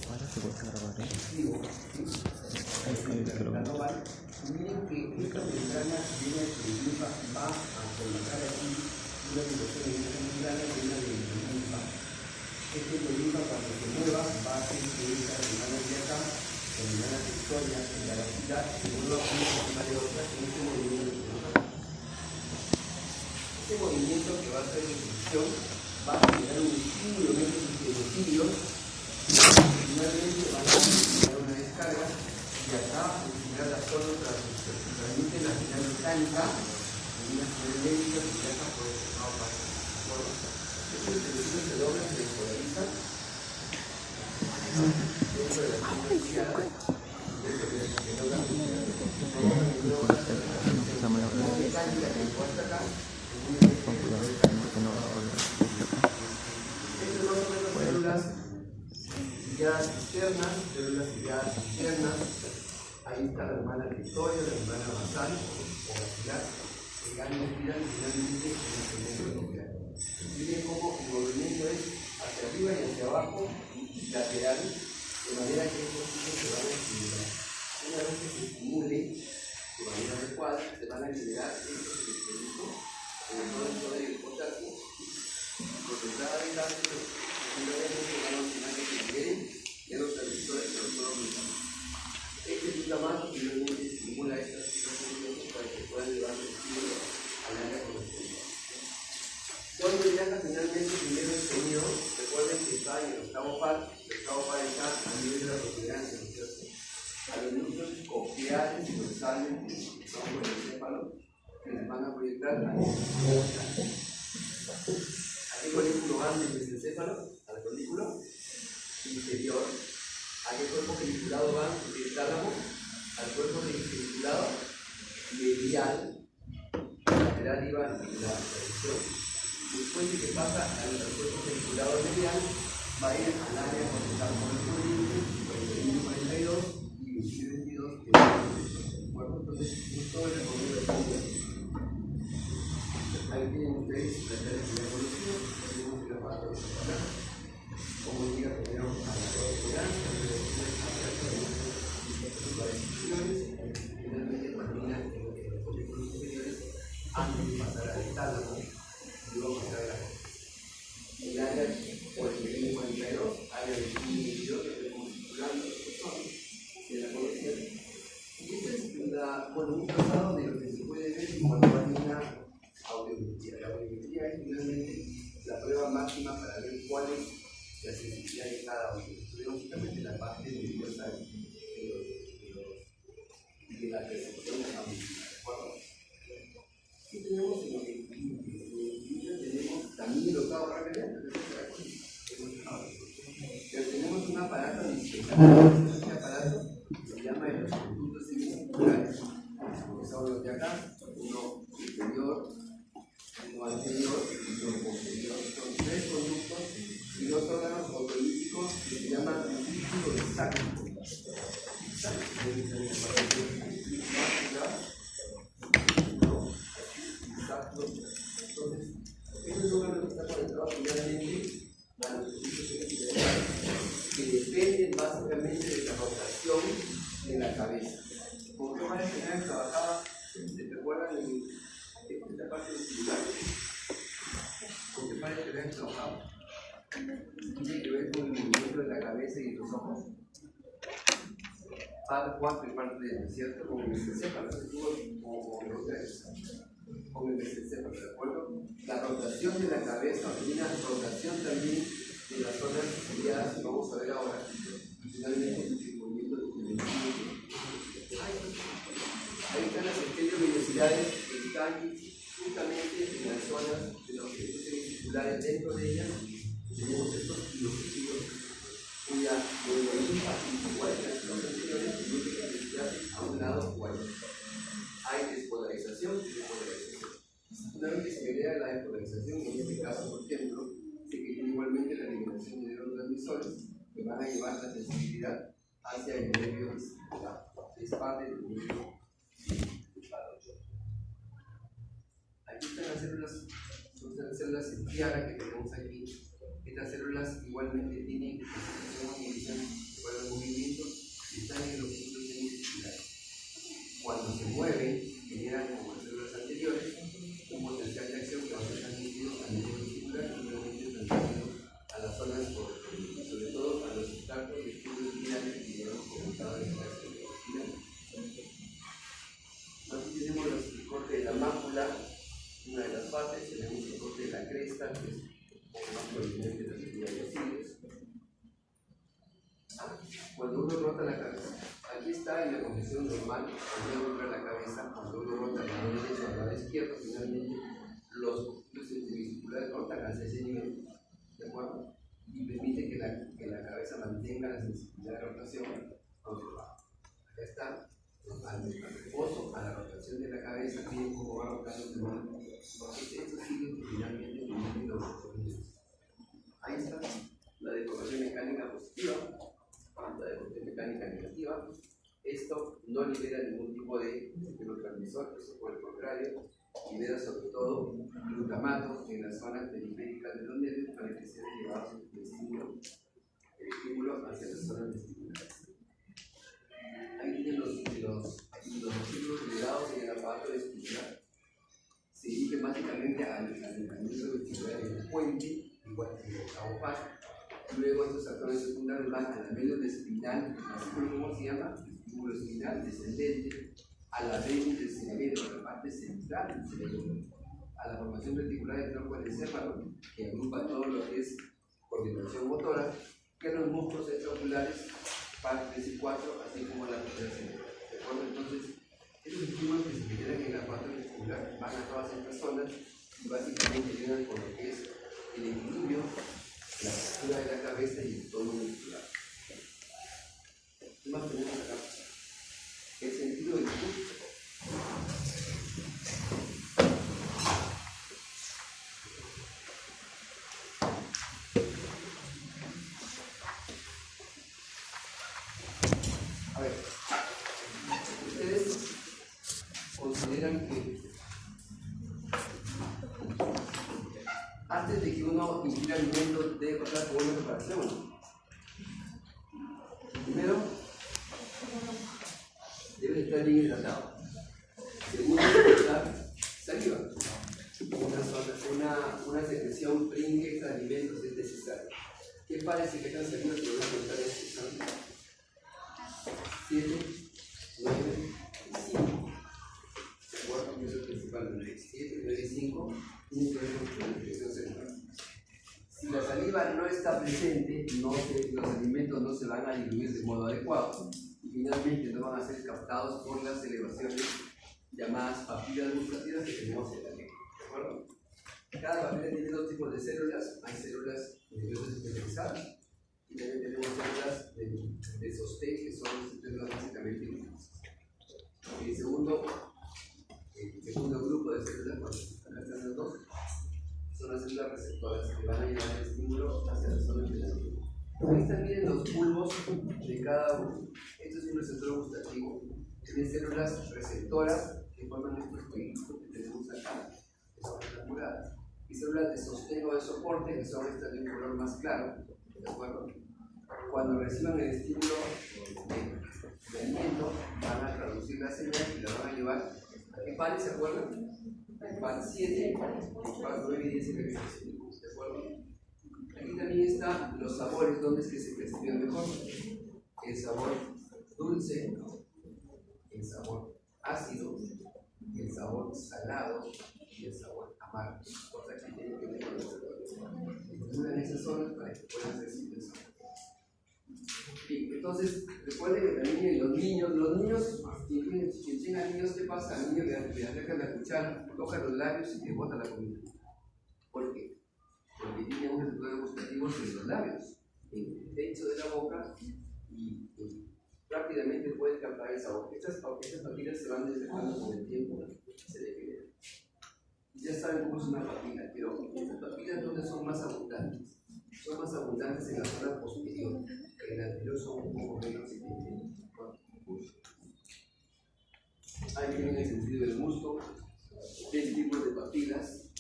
Ahora se puede grabar, ¿eh? Miren que esta membrana viene de linfa, va a colocar aquí una situación en esta membrana llena de linfa. Este linfa cuando se mueva va a hacer que esta membrana de acá, la membrana victoria, en la velocidad, se mueva una encima de otra en este movimiento que nos acá. Este movimiento que va a hacer de fricción va a generar un estímulo en estos utensilios y finalmente van a generar una descarga y acá generar la zona se transmite la señal mecánica y una señal eléctrica que viaja por el lado para estos utensilios se doblan, se despolarizan dentro de la señal iniciada dentro de la que logran la mecánica que encuentra acá ciliadas externas, células ciliadas internas. Ahí está la membrana victoria, la membrana basal o basilar, el ganglio espiral y finalmente el segmento nuclear. Miren cómo el movimiento es hacia arriba y hacia abajo, lateral, de manera que estos ciclos se van a estimular. Una vez que se estimule de manera adecuada, se van a generar estos electrolitos, sobre todo el sodio y el potasio, concentrada de cálcio, seguramente van a originar que se liberen en los transmisores de los glóbulos. Este glutamato finalmente estimula estas situaciones para que puedan llevar el estímulo al área correspondiente. Cuando viaja finalmente primero el sonido, recuerden que está en el octavo par está a nivel de la protuberancia, ¿no es cierto? A los núcleos cocleares y dorsales que son por el encéfalo, que les van a proyectar a qué folículo van desde el encéfalo al folículo inferior. ¿A qué cuerpo geniculado van? Del tálamo al cuerpo geniculado medial, lateral iba en la dirección. Después de que pasa al cuerpo geniculado medial, va a ir al área conectada con el corriente, 41-42 y 21-22 del cuerpo. Entonces, todo el recorrido de todo. Ahí tienen ustedes la tarea de la evolución, tenemos el aparato de separar, como indica primero a la protuberancia, finalmente termina en los folículos superiores antes de pasar al tálamo y luego pasar a la corteza. El área por el pequeño 42, área del 22 que tenemos circulando los personas de la corteza. Y este es un trazado de lo que se puede ver cuando hay una audiometría. La audiometría es finalmente la prueba máxima para ver cuál es la sensibilidad de cada audio. Esto es básicamente la parte nerviosa de la percepción auditiva. ¿De acuerdo? Aquí tenemos en el tenemos también el octavo par pero tenemos un aparato adicional. Este aparato se llama de los conductos semicirculares, que son los de acá, uno superior, uno anterior y uno posterior. Son tres conductos y dos órganos autolíticos que se llaman líquido de sacro. Entonces, este órgano está conectado finalmente a los circuitos cerebrales que dependen básicamente de la rotación de la cabeza. ¿Por qué María General trabajaba? ¿Se recuerdan en esta parte del celular? ¿Por qué María General trabajaba? Tiene que ver con el movimiento de la cabeza y de los ojos. Parte 4 y parte 3, ¿cierto? Con el mesencéfalo, con el mesencéfalo, ¿de acuerdo? La rotación de la cabeza origina rotación también de las zonas ciliadas, que vamos a ver ahora. Finalmente, el movimiento de ahí están las estereovellosidades que están justamente en las zonas de los objetos semicirculares. Dentro de ellas tenemos estos kilociclos cuya linfa igual que las anteriores tiene densidad a un lado o al otro. Hay despolarización y despolarización. Una vez que se crea la despolarización, en este caso, por ejemplo, se crea igualmente la eliminación de neurotransmisores que van a llevar la sensibilidad hacia el nervio vesicular. Se expande el nervio vesicular. Aquí están las células, son las células Tiara que tenemos aquí. Estas células igualmente tienen una división parte tenemos el corte de la cresta, que es más prominente de la mayoría de los cilios. Cuando uno rota la cabeza, aquí está en la posición normal, cuando uno rota la cabeza, cuando uno rota el lado derecho al lado izquierdo, finalmente los músculos intervesiculares rotan hacia ese nivel, ¿de acuerdo? Y permite que la cabeza mantenga la sensibilidad de rotación controlada. Acá está, al reposo, a la rotación de la cabeza, miren cómo va rotando el mano. Estos siguen que finalmente permiten los movimientos. Ahí está la deformación mecánica positiva, la deformación mecánica negativa. Esto no libera ningún tipo de neurotransmisor, eso por el contrario, libera sobre todo glutamato en las zonas periféricas de los nervios para que sean llevados el estímulo hacia las zonas vesticulares. Ahí tienen los estímulos liberados en el aparato vestibular. Se dirige básicamente al mecanismo vestibular en el puente, igual que el octavo paso. Luego estos actores secundarios van a la médula espinal, ¿cómo se llama? Vestíbulo espinal descendente, a la médula del cerebro, a la parte central del cerebro, a la formación reticular del tronco del encéfalo, que agrupa todo lo que es coordinación motora, que los músculos extraoculares, parte 3 y 4, así como la respiración. ¿De acuerdo? Entonces, estos estímulos que se generan en la parte vestibular van a todas estas zonas y básicamente ayudan con lo que es el equilibrio, la postura de la cabeza y el tono muscular. ¿Qué más tenemos acá? El sentido del gusto. A ver, ustedes consideran que antes de que uno ingiera alimentos debe pasar por una preparación. Primero, debe estar bien hidratado. Segundo, debe estar saliva. Una secreción pre-ingesta de alimentos es necesaria. ¿Qué parece que tan saliva que voy a contar este examen? 7, 9 y 5. ¿De acuerdo? Eso es principalmente. 7, 9 y 5 tiene que ver con la infección cerebral. Si la saliva no está presente, los alimentos no se van a diluir de modo adecuado y finalmente no van a ser captados por las elevaciones llamadas papilas gustativas que tenemos en la lengua. ¿De acuerdo? Cada papila tiene dos tipos de células. Hay células nerviosas especializadas y también tenemos células de sostén, que son células básicamente inútiles. El segundo grupo de células, cuando están las dos, son las células receptoras que van a llevar el estímulo hacia las zonas de la célula. Ahí están, miren los bulbos de cada uno. Esto es un receptor gustativo. Tiene células receptoras que forman estos jueguitos que tenemos acá, que son rectangulares. Y células de sostén o de soporte, que son estas de un color más claro. ¿De acuerdo? Cuando reciban el estímulo de alimento, van a traducir la señal y la van a llevar a qué pares, ¿se acuerdan? El PAN 7, el PAN 9 y 10 y el PAN 5, ¿de acuerdo? Aquí también están los sabores, donde es que se perciben mejor. El sabor dulce, el sabor ácido, el sabor salado y el sabor amargo. Cosa que tienen que ver con los sabores. Entonces, esas zonas para que puedan recibir el sabor. Bien, entonces, recuerden que también los niños, quien tenga niños, ¿qué pasa? Al niño le acerca la cuchara, toca los labios y le bota la comida. ¿Por qué? Porque tiene un receptor gustativo en los labios, en el techo de la boca y rápidamente puede captar el sabor. Estas papilas se van desgastando con el tiempo, se degeneran. Ya saben cómo es una papila, pero estas papilas, ¿dónde son más abundantes? Son más abundantes en la zona posterior, que en la anterior son un poco menos evidentes. Ahí tienen el sentido del gusto, tres tipos de papilas: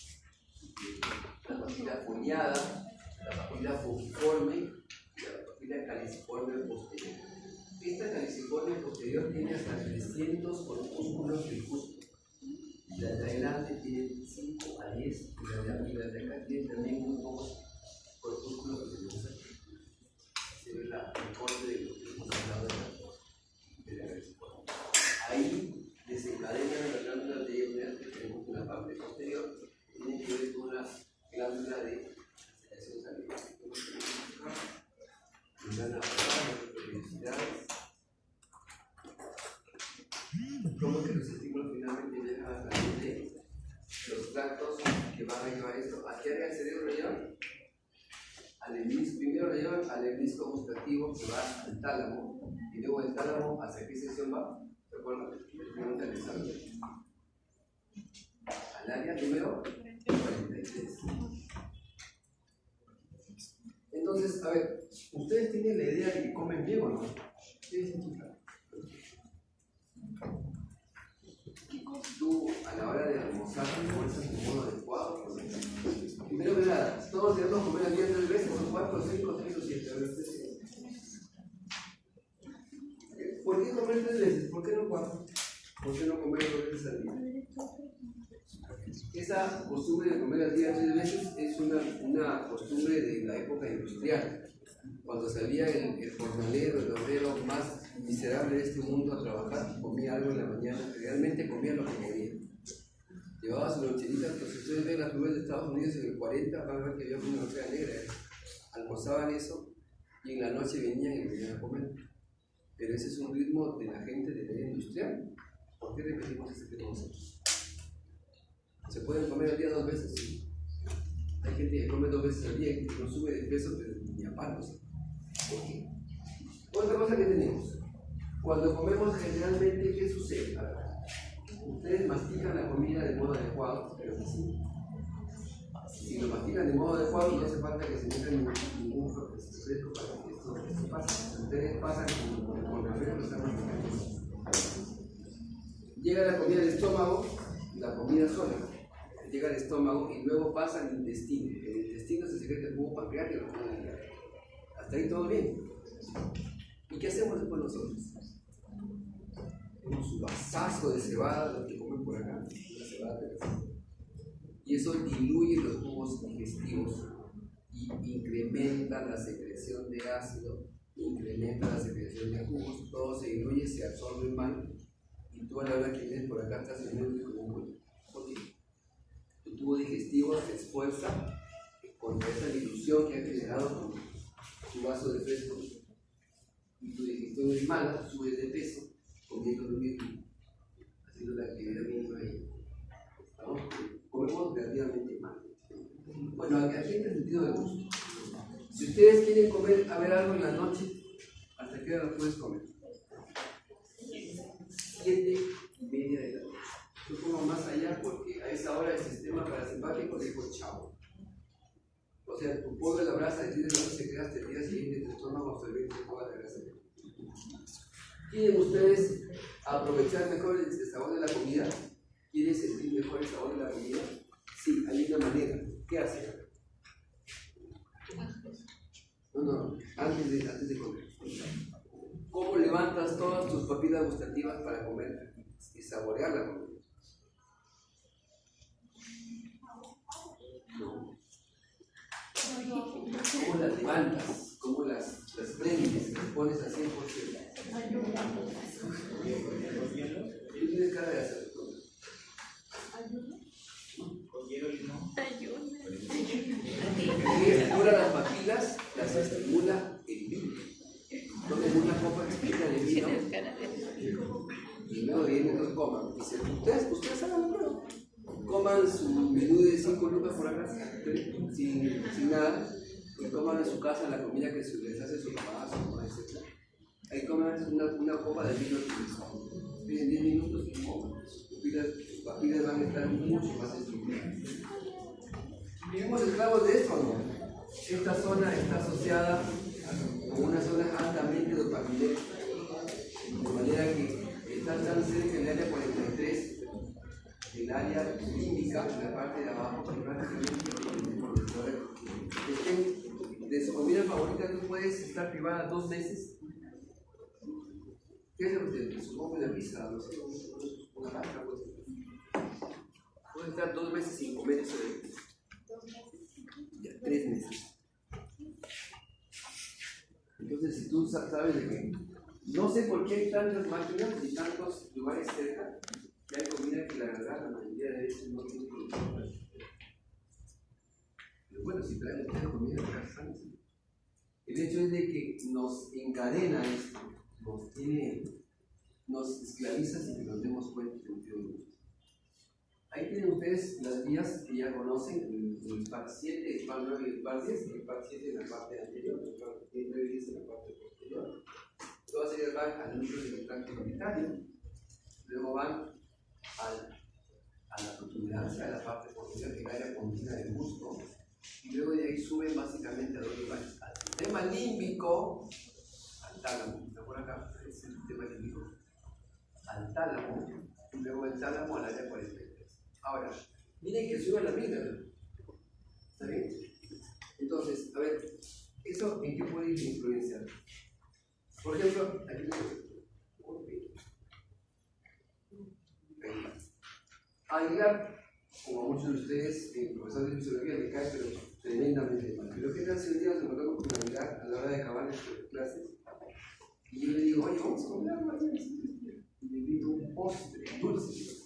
la papila foliada, la papila fugiforme y la papila caliciforme posterior. Esta caliciforme posterior tiene hasta 300 corpúsculos del gusto. La de adelante tiene 5 a 10 y la de acá tiene también muy pocos corpúsculos que tenemos aquí. Se ve el corte de lo que hemos hablado de la caliciforme. Ahí desencadenan las glándulas de Ebner que tenemos en la parte posterior, tienen van a llevar esto. ¿A qué área del cerebro lo llevan? Al hemisferio, primero lo llevan al hemisferio gustativo que va al tálamo, y luego el tálamo, ¿hacia qué sección va? ¿Recuerdan? Al área número 43. Entonces, a ver, ¿ustedes tienen la idea de que comen bien o no? ¿Qué dicen tú? Tú, a la hora de almorzar, almuerzas de modo adecuado. Primero que nada, todos debemos comer al día 3 veces, o 4, 5, 6 o 7. A ver, ustedes. ¿Por qué comer 3 veces? ¿Por qué no 4? ¿Por qué no comer 2 veces al día? Esa costumbre de comer al día 3 veces es una costumbre de la época industrial. Cuando salía el jornalero, el obrero más miserable de este mundo a trabajar, comía algo en la mañana, realmente comía lo que quería. Llevaba su loncherita, pues si ustedes ven las nubes de Estados Unidos en el 40, van a ver que había una lonchera negra. Almorzaban eso y en la noche venían y venían a comer. Pero ese es un ritmo de la gente de la era industrial. ¿Por qué repetimos ese ritmo nosotros? ¿Se pueden comer al día 2 veces? Sí. Hay gente que come 2 veces al día y que no sube de peso, pero ni a palos. ¿Por qué? Otra cosa que tenemos. Cuando comemos generalmente, ¿qué sucede? Ustedes mastican la comida de modo adecuado, pero sí. Si lo mastican de modo adecuado, no hace falta que se metan ningún refresco para que esto pase. Ustedes pasan con refresco, están masticando. Llega la comida al estómago, la comida sola. Llega al estómago y luego pasa al intestino. El intestino se secreta el jugo pancreático. Hasta ahí todo bien. ¿Y qué hacemos después nosotros? Tenemos un vasazo de cebada, lo que comen por acá, la cebada y eso diluye los jugos digestivos y incrementa la secreción de ácido, incrementa la secreción de jugos, todo se diluye, se absorbe mal y tú a la hora que vienes por acá estás en como un pollo. ¿Por qué? Tu tubo digestivo se esfuerza contra esa dilución que ha generado con tu vaso de fresco y tu digestión es mala, subes de peso comiendo lo mismo, haciendo la actividad mínima ahí. ¿No? Comemos relativamente mal. Bueno, aquí hay el sentido de gusto. Si ustedes quieren comer, a ver algo en la noche, ¿hasta qué hora lo puedes comer? 7:30 de la noche. Yo como más allá porque a esa hora el sistema parasimpático dijo chao. O sea, tu pollo de la brasa de 10 de la noche se queda hasta el día siguiente en tu estómago absorbiendo toda la grasa. ¿Quieren ustedes aprovechar mejor el sabor de la comida? ¿Quieren sentir mejor el sabor de la comida? Sí, hay una manera. ¿Qué hacen? No, antes de comer. ¿Cómo levantas todas tus papilas gustativas para comer y saborear la comida? No. ¿Cómo las levantas? ¿Cómo las prendes? ¿Las pones a 100%? ¿Tú tienes cara de hacer todo? ¿Con hielo y limón? Estimula las papilas, las estimula el vino. Tomen una copa chiquita de vino y luego de 10 minutos coman. Y ustedes hagan la prueba. Coman su menú de 5 lucas por acá, sin nada, y coman en su casa la comida que les hace su papá, su mamá, etc. Ahí coman una copa de vino. En 10 minutos y coman. Sus papilas van a estar mucho más estimuladas. ¿Vivimos esclavos de esto o no? Esta zona está asociada con una zona altamente dopaminérgica, de manera que está tan cerca del área 43, el área límbica, en la parte de abajo, que prácticamente por el cerebro. De su comida favorita tú puedes estar privada 2 veces. ¿Qué es lo que supongo la pizza? No sé, una pasta, pues. Puedes estar 2 veces sin comer eso de ya, 3 meses. Entonces, si tú sabes de que no sé por qué hay tantas máquinas y tantos lugares cerca que hay comida que la verdad la mayoría de veces no tiene producción. Pero bueno, si traen ustedes comida de casa, el hecho es de que nos encadena esto, nos esclaviza sin que nos demos cuenta del sentido de gusto. Ahí tienen ustedes las vías que ya conocen, el par 7, el par 9 y el par 10. El par 7 en la parte anterior, el par 9 y 10 en la parte posterior. Todas ellas van al núcleo del tracto urinario, luego van a la protuberancia, a la parte posterior que cae la condena del músculo, y luego de ahí suben básicamente a dos lugares: al sistema límbico, al tálamo, está por acá, es el sistema límbico, al tálamo, y luego del tálamo al área 43. Ahora, miren que sube la amígdala, ¿está bien? Entonces, a ver, ¿eso en qué puede influenciar? Por ejemplo, aquí Aguilar, como muchos de ustedes, profesores de fisiología, me cae pero tremendamente mal. Pero ¿qué tal si un día nos encontramos con Aguilar a la hora de acabar nuestras clases? Y yo le digo, oye, vamos a comer algo mañana. Y le invito un postre dulce.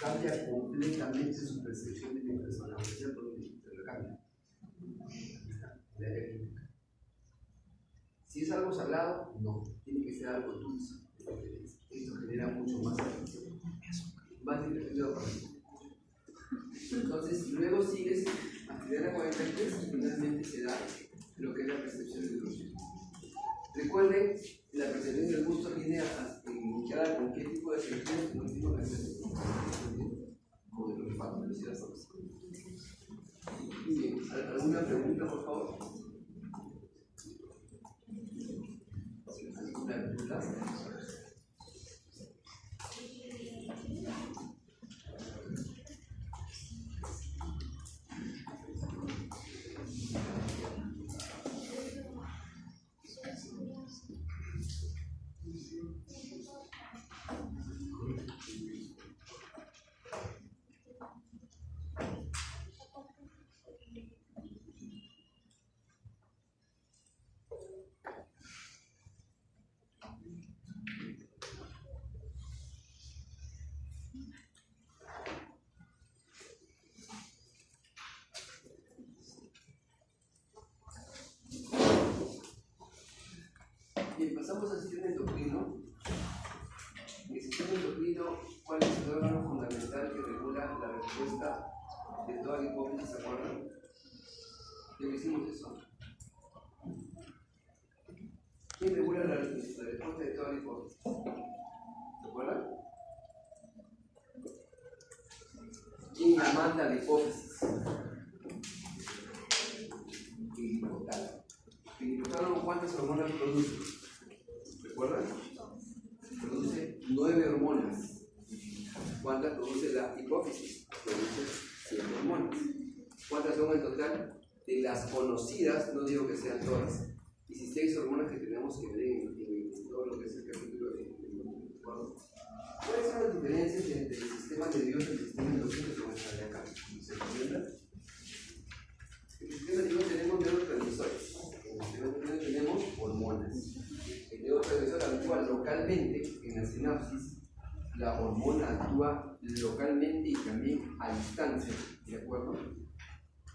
Cambia completamente su percepción de mi persona, ¿cierto? Se lo cambia. Si es algo salado, no, tiene que ser algo dulce. Esto genera mucho más atención, más entretenido para mí. Entonces, luego sigues actividad a 43 y finalmente se da lo que es la percepción del gusto. Recuerden, la percepción del gusto viene iniciada con qué tipo de sentidos, con el tipo de sentidos, con el olfato, decía Sauce. Bien, ¿alguna pregunta, por favor? ¿Alguna pregunta? Bien, pasamos al sistema endocrino. En el sistema endocrino, ¿cuál es el órgano fundamental que regula la respuesta de toda la hipófisis? ¿Se acuerdan? ¿Qué decimos eso? ¿Quién regula la respuesta de toda la hipófisis? ¿Se acuerdan? ¿Quién la manda a la hipófisis? El hipotálamo. ¿El hipotálamo cuántas hormonas produce? ¿Recuerdan? Produce 9 hormonas. ¿Cuántas produce la hipófisis? Produce 7 hormonas. ¿Cuántas son en total? De las conocidas, no digo que sean todas, 16 hormonas que tenemos que ver en todo lo que es el capítulo de ¿cuáles son las diferencias entre el sistema nervioso y el sistema endocrino que vamos a ver acá? ¿Se entiende? En el sistema nervioso tenemos neurotransmisores, en el sistema endocrino tenemos hormonas. El neurotransmisor actúa localmente en la sinapsis, la hormona actúa localmente y también a distancia, ¿de acuerdo?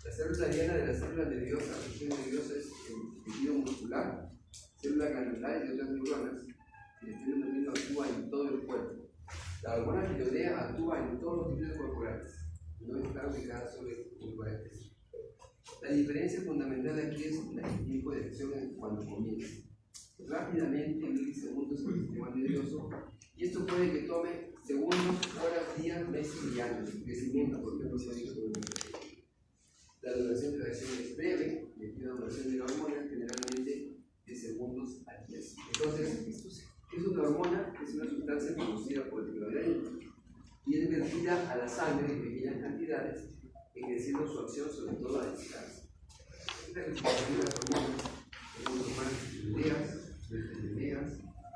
La célula diana de la célula nerviosa, la célula nerviosa es el tejido muscular, célula glandular y otras neuronas. El sistema endocrino actúa en todo el cuerpo. La hormona tiroidea actúa en todos los tejidos corporales, no está ubicada sobre un lugar específico. La diferencia fundamental aquí es el tiempo de acción cuando comienza. Rápidamente, en milisegundos con el sistema nervioso, y esto puede que tome segundos, horas, días, meses y años. Crecimiento, por ejemplo, se ha dicho. La duración de la acción es breve, y aquí la duración de la hormona generalmente de segundos a días. Entonces, es una hormona que es una sustancia producida por el tiroideo y es vertida a la sangre en pequeñas cantidades, ejerciendo su acción sobre todo a distancia. Esta clasificación de las hormonas tenemos hormonas tiroideas,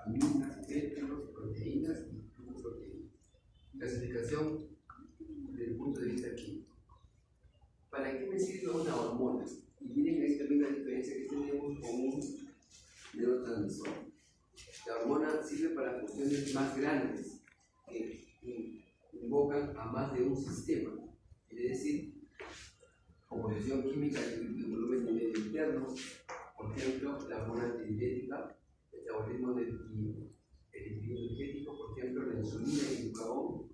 aminas, péptidos, proteínas y glucoproteínas. Clasificación desde el punto de vista químico. ¿Para qué me sirve una hormona? Y miren ahí también la diferencia que tenemos con un neurotransmisor. La hormona sirve para funciones más grandes que invocan a más de un sistema. Quiere decir, composición química y volumen de medio interno, por ejemplo, la hormona antidiurética, metabolismo del equilibrio energético, por ejemplo, la insulina y glucagón,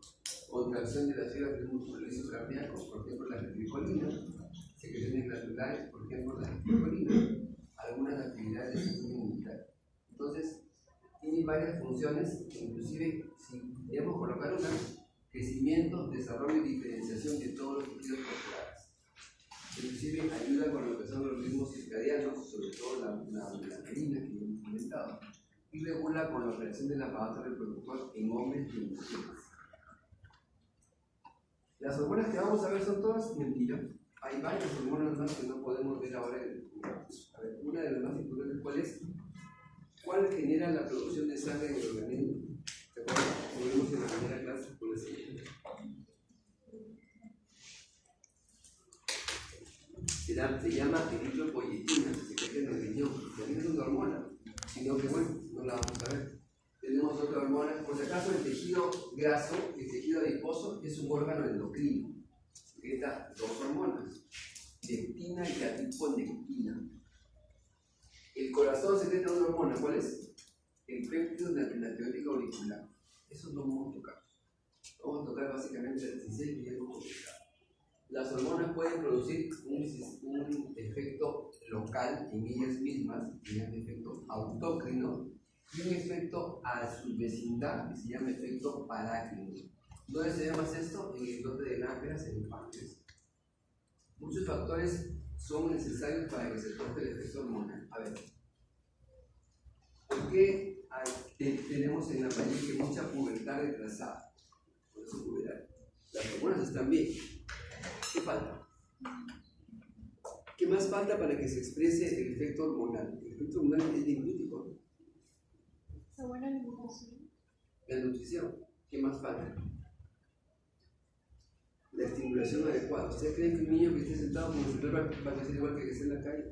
contracción de las fibras del músculo cardíaco, por ejemplo la ventricolina, secreciones glandulares, por ejemplo la ventricolina, algunas actividades del sistema inmunitario. Entonces, tiene varias funciones, inclusive si debemos colocar una, crecimiento, desarrollo y diferenciación de todos los tejidos corporales. Inclusive ayuda con lo que son los ritmos circadianos, sobre todo la melatonina que hemos comentado, y regula con la operación del aparato reproductor en hombres y en mujeres. Las hormonas que vamos a ver son todas mentiras. Hay varias hormonas más que no podemos ver ahora. A ver, una de las más importantes, ¿cuál es? ¿Cuál genera la producción de sangre en el organismo? ¿Se acuerdan? Como vimos en la primera clase, ¿cuál es? Se llama eritropoyetina, que se cree en el riñón. También es una hormona, sino que bueno, no la vamos a ver. Tenemos otra hormona, por si acaso el tejido graso, el tejido adiposo, es un órgano endocrino. Secreta dos hormonas, leptina y adiponectina. El corazón secreta una hormona, ¿cuál es? El péptido natriurético auricular. Eso no vamos a tocar. Vamos a tocar básicamente el 16 y algo complicado. Las hormonas pueden producir un efecto local en ellas mismas, que se llama efecto autócrino, y un efecto a su vecindad, que se llama efecto parácrino. ¿Dónde se llama esto? En el islote de Nápoles, en el páncreas. Muchos factores son necesarios para que se toque el efecto hormonal. A ver, ¿por qué tenemos en la paciente mucha pubertad retrasada? Por eso pubertad. Las hormonas están bien. ¿Qué falta? ¿Qué más falta para que se exprese el efecto hormonal? El efecto hormonal es diglútico. ¿La buena alimentación? La nutrición. ¿Qué más falta? La estimulación adecuada. ¿Ustedes creen que un niño que esté sentado con el celular va a ser igual que esté en la calle?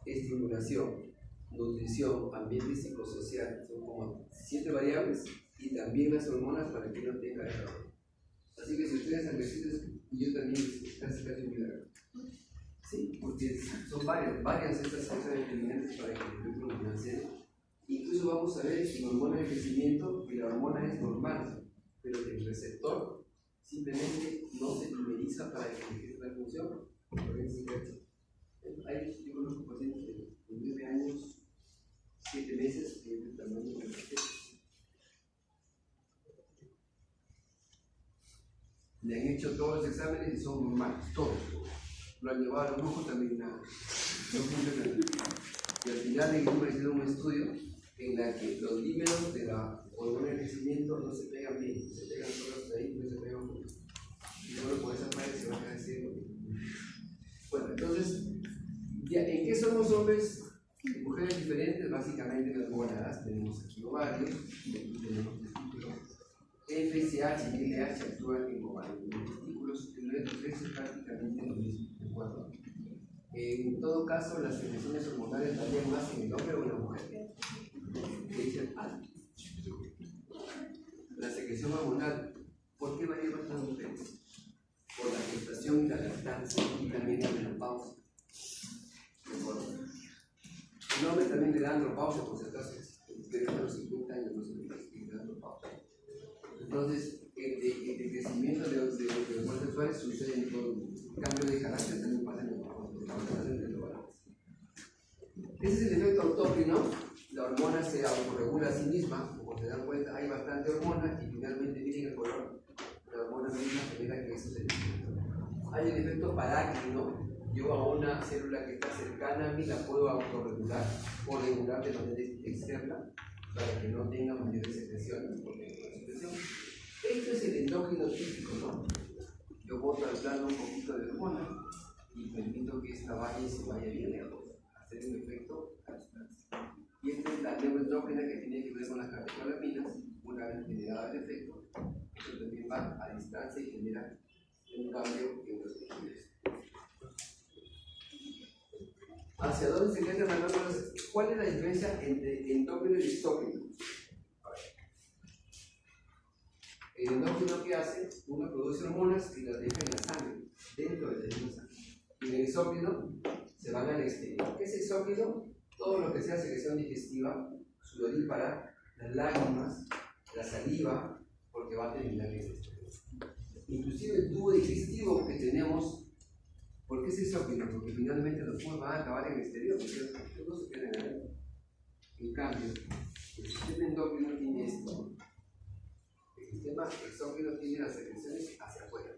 Estimulación, nutrición, ambiente psicosocial. Son como 7 variables y también las hormonas para que no tenga error. Así que si ustedes han crecido, y yo también casi un milagro. Sí, porque son varias estas determinantes para que el efecto hormonal se dé. Incluso vamos a ver en hormona de crecimiento que la hormona es normal, pero que el receptor simplemente no se dimeriza para que ejerza la función. Yo conozco pacientes de 9 años, 7 meses, que es el tamaño de la paciente. Le han hecho todos los exámenes y son normales, todos. Lo han llevado a los ojos también nada. No funciona. Y al final hicieron un estudio en la que los dímeros de la hormona de crecimiento no se pegan bien, se pegan solos de ahí, no se pegan juntos. Y solo por esa parte se va a quedar ciego. Bueno, entonces, ¿en qué somos hombres y mujeres diferentes? Básicamente en las gónadas, tenemos aquí ovarios, y aquí tenemos testículos. FSH y LH actúan en ovarios y testículos, el sexo es prácticamente lo mismo, ¿de acuerdo? En todo caso, las secreciones hormonales varían más en el hombre o en la mujer. ¿Qué dicen? La secreción hormonal, ¿por qué varía más en las mujeres? Por la gestación y la lactancia y también la menopausia. ¿De acuerdo? El hombre también le da andropausia, por si acaso, desde los 50 años no se le da andropausia. Entonces, el crecimiento de los hormonas sexuales sucede en todo el mundo. El cambio de carácter también pasa en el varón. Ese es el efecto autócrino. La hormona se autorregula a sí misma. Como se dan cuenta, hay bastante hormona y finalmente miren el color. La hormona misma genera que eso se despierta. Hay el efecto parácrino. Yo a una célula que está cercana a mí la puedo autorregular o regular de manera externa para que no tenga mayores secreciones. Esto es el endócrino típico, ¿no? Yo boto al plano un poquito de hormona y permito que esta vaya y se vaya bien lejos, hacer un efecto a distancia. Y esta es la neuroendócrina que tiene que ver con las catecolaminas. Una vez generado el efecto, esto también va a distancia y genera un cambio en los tejidos. ¿Hacia dónde se encuentran las glándulas? ¿Cuál es la diferencia entre endócrino y exócrino? El endócrino que hace, uno produce hormonas y las deja en la sangre, dentro de la misma sangre. Y en el exócrino se van al exterior. ¿Qué es exócrino? Todo lo que sea secreción digestiva, sudorípara, las lágrimas, la saliva, porque va a terminar en el estómago. Inclusive el tubo digestivo que tenemos, ¿por qué es exógeno? Porque finalmente los jugos van a acabar en el exterior, porque no se quedan adentro. En cambio, el sistema endocrino tiene esto. El sistema exógeno tiene las secreciones hacia afuera.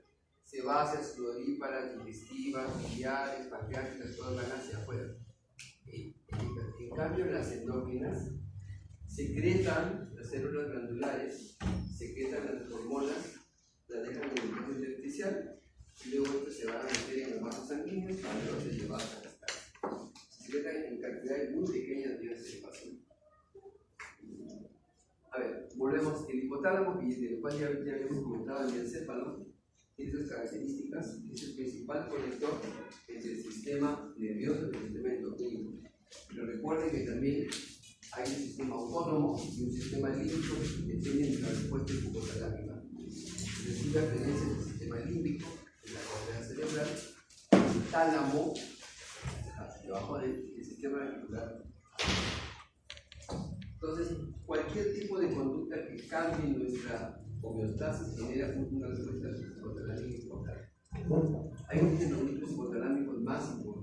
Sebáceas, sudoríparas, digestivas, biliares, pancreáticas, todas van hacia afuera. En cambio, las endógenas secretan, las células glandulares secretan las hormonas, las dejan en el medio intersticial y luego esto se va a meter en los vasos sanguíneos para luego ser llevados a las caras. Se secretan en cantidades muy pequeñas de espacio. A ver, volvemos. El hipotálamo, del cual ya habíamos comentado, el encéfalo, tiene sus características, es el principal conector entre el sistema nervioso y el sistema endocrino. Pero recuerden que también hay un sistema autónomo y un sistema límbico que dependen de la respuesta hipotalámica. Recibe afluencia del sistema límbico, en la corteza cerebral, el tálamo, debajo del sistema reticular. Entonces, cualquier tipo de conducta que cambie nuestra homeostasis genera una respuesta hipotalámica importante. Hay un fenómeno